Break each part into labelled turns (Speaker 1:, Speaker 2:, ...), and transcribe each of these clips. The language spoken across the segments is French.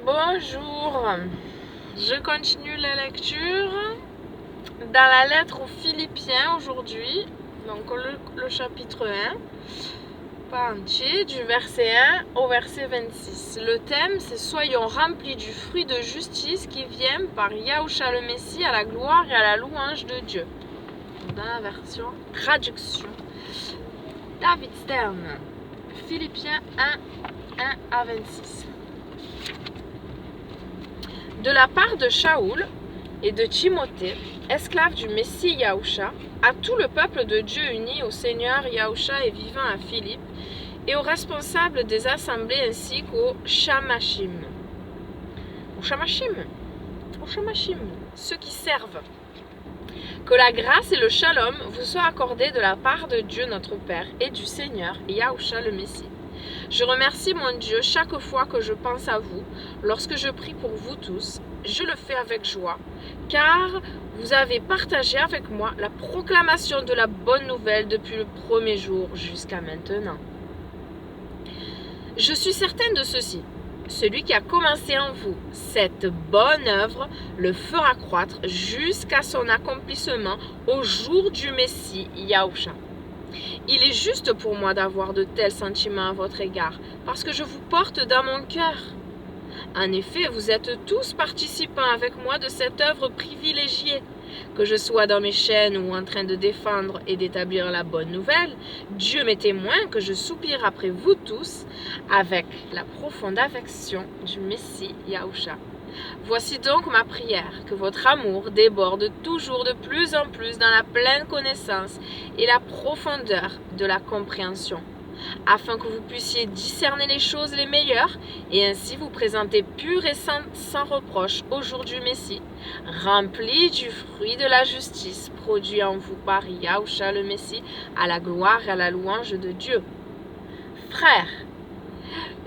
Speaker 1: Bonjour, je continue la lecture dans la lettre aux Philippiens aujourd'hui, donc le chapitre 1, pas entier, du verset 1 au verset 26. Le thème c'est « Soyons remplis du fruit de justice qui vient par Yahushua le Messie à la gloire et à la louange de Dieu ». Dans la version traduction David Stern, Philippiens 1, 1 à 26. De la part de Shaoul et de Timothée, esclaves du Messie Yahushua, à tout le peuple de Dieu uni au Seigneur Yahushua et vivant à Philippe, et aux responsables des assemblées ainsi qu'aux Shamashim. Aux Shamashim, ceux qui servent. Que la grâce et le shalom vous soient accordés de la part de Dieu notre Père et du Seigneur Yahushua le Messie. Je remercie mon Dieu chaque fois que je pense à vous, lorsque je prie pour vous tous, je le fais avec joie, car vous avez partagé avec moi la proclamation de la bonne nouvelle depuis le premier jour jusqu'à maintenant. Je suis certaine de ceci, celui qui a commencé en vous cette bonne œuvre le fera croître jusqu'à son accomplissement au jour du Messie Yahushua. Il est juste pour moi d'avoir de tels sentiments à votre égard, parce que je vous porte dans mon cœur. En effet, vous êtes tous participants avec moi de cette œuvre privilégiée. Que je sois dans mes chaînes ou en train de défendre et d'établir la bonne nouvelle, Dieu m'est témoin que je soupire après vous tous avec la profonde affection du Messie Yahushua. Voici donc ma prière, que votre amour déborde toujours de plus en plus dans la pleine connaissance et la profondeur de la compréhension, afin que vous puissiez discerner les choses les meilleures et ainsi vous présenter pur et sans reproche au jour du Messie, rempli du fruit de la justice produit en vous par Yahushua le Messie, à la gloire et à la louange de Dieu. Frères,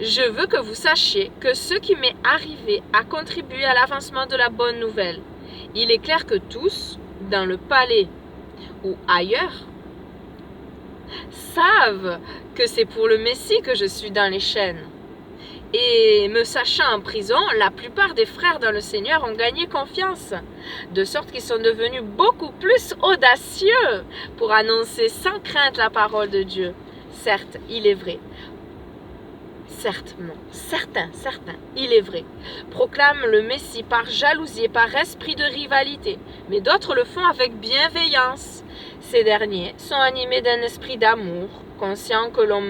Speaker 1: je veux que vous sachiez que ce qui m'est arrivé a contribué à l'avancement de la bonne nouvelle. Il est clair que tous, dans le palais ou ailleurs, savent que c'est pour le Messie que je suis dans les chaînes. Et me sachant en prison, la plupart des frères dans le Seigneur ont gagné confiance, de sorte qu'ils sont devenus beaucoup plus audacieux pour annoncer sans crainte la parole de Dieu. Certes, il est vrai. Certes, non, certains, il est vrai, proclament le Messie par jalousie et par esprit de rivalité, mais d'autres le font avec bienveillance. Ces derniers sont animés d'un esprit d'amour, conscients que l'on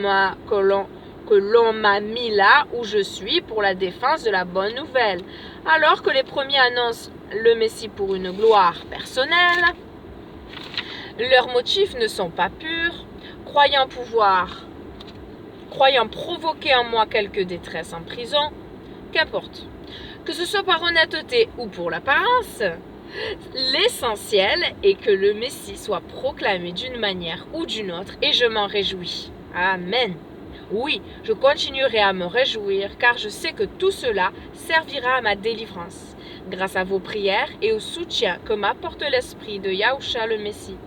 Speaker 1: m'a mis là où je suis pour la défense de la bonne nouvelle, alors que les premiers annoncent le Messie pour une gloire personnelle. Leurs motifs ne sont pas purs, croyant provoquer en moi quelque détresse en prison, qu'importe. Que ce soit par honnêteté ou pour l'apparence, l'essentiel est que le Messie soit proclamé d'une manière ou d'une autre et je m'en réjouis. Amen. Oui, je continuerai à me réjouir car je sais que tout cela servira à ma délivrance, grâce à vos prières et au soutien que m'apporte l'esprit de Yahushua le Messie.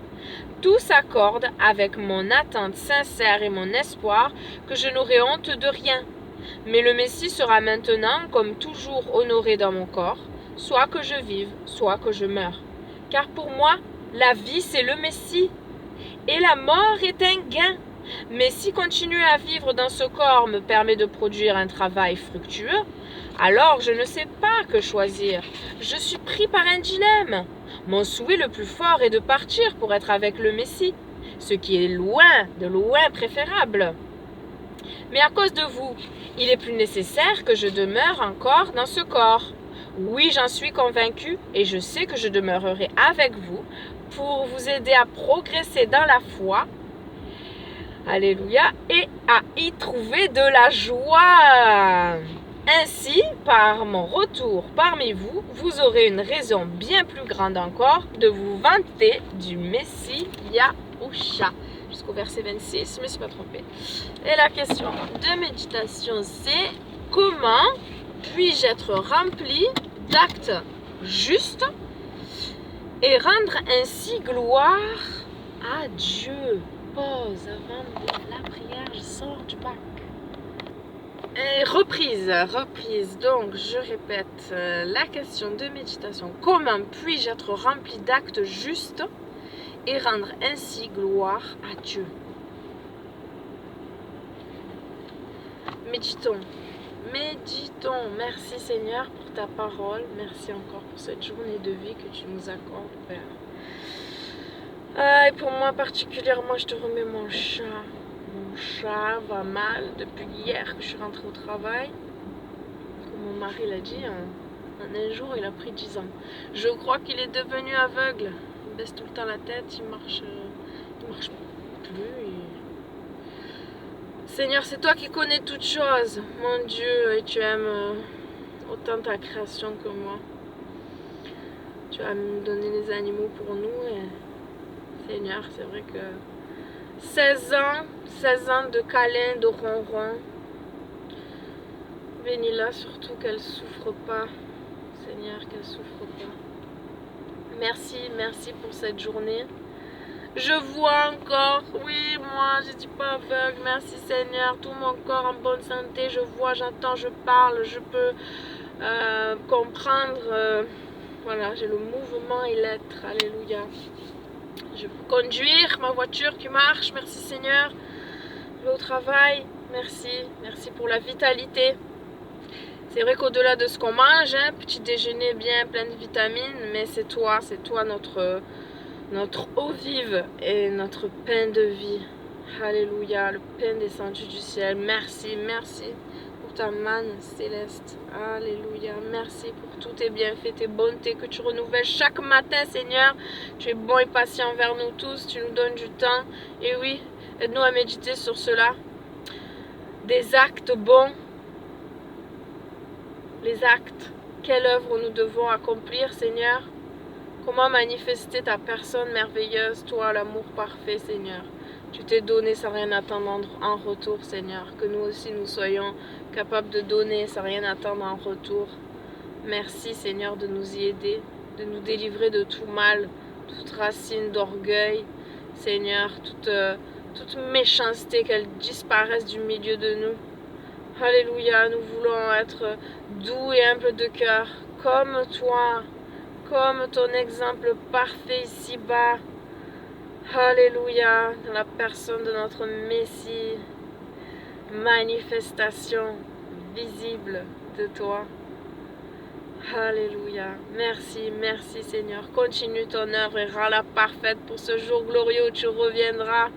Speaker 1: Tout s'accorde avec mon attente sincère et mon espoir que je n'aurai honte de rien. Mais le Messie sera maintenant, comme toujours, honoré dans mon corps, soit que je vive, soit que je meure. Car pour moi, la vie, c'est le Messie, et la mort est un gain. Mais si continuer à vivre dans ce corps me permet de produire un travail fructueux, alors je ne sais pas que choisir. Je suis pris par un dilemme. Mon souhait le plus fort est de partir pour être avec le Messie, ce qui est de loin préférable. Mais à cause de vous, il est plus nécessaire que je demeure encore dans ce corps. Oui, j'en suis convaincue et je sais que je demeurerai avec vous pour vous aider à progresser dans la foi. Alléluia, et à y trouver de la joie. Ainsi, par mon retour parmi vous, vous aurez une raison bien plus grande encore de vous vanter du Messie Yahushua. Jusqu'au verset 26, je ne me suis pas trompée. Et la question de méditation, c'est comment puis-je être rempli d'actes justes et rendre ainsi gloire à Dieu? Pause avant de la prière, je sors du bac. Et reprise. Donc, je répète la question de méditation. Comment puis-je être rempli d'actes justes et rendre ainsi gloire à Dieu? Méditons. Merci Seigneur pour ta parole. Merci encore pour cette journée de vie que tu nous accordes, Père. Et pour moi particulièrement, je te remets mon chat. Mon chat va mal depuis hier que je suis rentrée au travail. Comme mon mari l'a dit, en un jour, il a pris 10 ans. Je crois qu'il est devenu aveugle. Il baisse tout le temps la tête, il marche plus. Seigneur, c'est toi qui connais toutes choses, mon Dieu, et tu aimes autant ta création que moi. Tu as donné les animaux pour nous, et Seigneur, c'est vrai que 16 ans de câlins, de ronron. Bénis-la surtout qu'elle souffre pas, Seigneur, qu'elle souffre pas. Merci pour cette journée. Je vois encore, oui, moi, je ne dis pas aveugle, merci Seigneur, tout mon corps en bonne santé, je vois, j'entends, je parle, je peux comprendre, voilà, j'ai le mouvement et l'être, alléluia. Je peux conduire ma voiture qui marche, merci Seigneur. Je vais au travail, merci pour la vitalité. C'est vrai qu'au-delà de ce qu'on mange, hein, petit déjeuner bien plein de vitamines, mais c'est toi notre eau vive et notre pain de vie. Alléluia, le pain descendu du ciel. Merci pour ta manne céleste. Alléluia, merci pour tous tes bienfaits, tes bontés que tu renouvelles chaque matin, Seigneur. Tu es bon et patient envers nous tous, tu nous donnes du temps. Et oui, aide-nous à méditer sur cela. Des actes bons. Les actes, quelle œuvre nous devons accomplir, Seigneur? Comment manifester ta personne merveilleuse, toi, l'amour parfait, Seigneur? Tu t'es donné sans rien attendre en retour, Seigneur. Que nous aussi, nous soyons capables de donner sans rien attendre en retour. Merci, Seigneur, de nous y aider, de nous délivrer de tout mal, toute racine d'orgueil, Seigneur, toute méchanceté, qu'elle disparaisse du milieu de nous. Alléluia, nous voulons être doux et humbles de cœur, comme toi, comme ton exemple parfait ici-bas. Alléluia, dans la personne de notre Messie, manifestation visible de toi. Alléluia, merci Seigneur. Continue ton œuvre et rends-la parfaite pour ce jour glorieux où tu reviendras.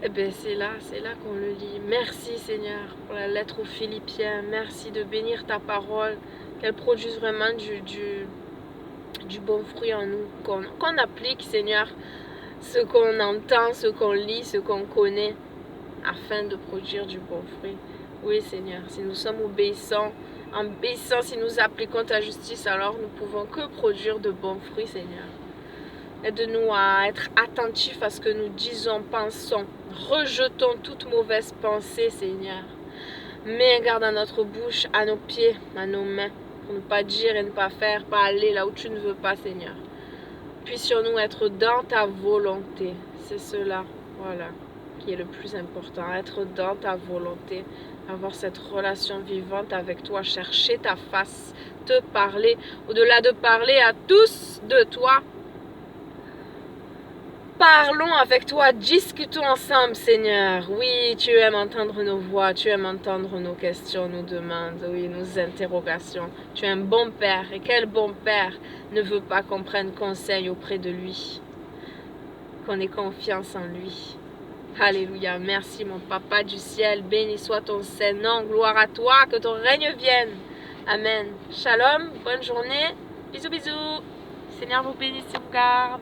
Speaker 1: Eh bien, c'est là qu'on le lit. Merci Seigneur pour la lettre aux Philippiens. Merci de bénir ta parole, qu'elle produise vraiment du bon fruit en nous, qu'on applique, Seigneur, ce qu'on entend, ce qu'on lit, ce qu'on connaît, afin de produire du bon fruit. Oui, Seigneur, si nous sommes obéissants, si nous appliquons ta justice, alors nous pouvons que produire de bons fruits, Seigneur. Aide-nous à être attentifs à ce que nous disons, pensons. Rejetons toute mauvaise pensée, Seigneur. Mets un garde à notre bouche, à nos pieds, à nos mains, pour ne pas dire et ne pas faire, pas aller là où tu ne veux pas, Seigneur. Puissions-nous être dans ta volonté. C'est cela, voilà, qui est le plus important. Être dans ta volonté, avoir cette relation vivante avec toi, chercher ta face, te parler. Au-delà de parler à tous de toi, parlons avec toi, discutons ensemble, Seigneur. Oui, tu aimes entendre nos voix, tu aimes entendre nos questions, nos demandes, oui, nos interrogations. Tu es un bon Père, et quel bon Père ne veut pas qu'on prenne conseil auprès de lui, qu'on ait confiance en lui. Alléluia, merci mon Papa du ciel, béni soit ton Saint-Nom, gloire à toi, que ton règne vienne. Amen. Shalom, bonne journée, bisous. Seigneur vous bénisse et vous garde.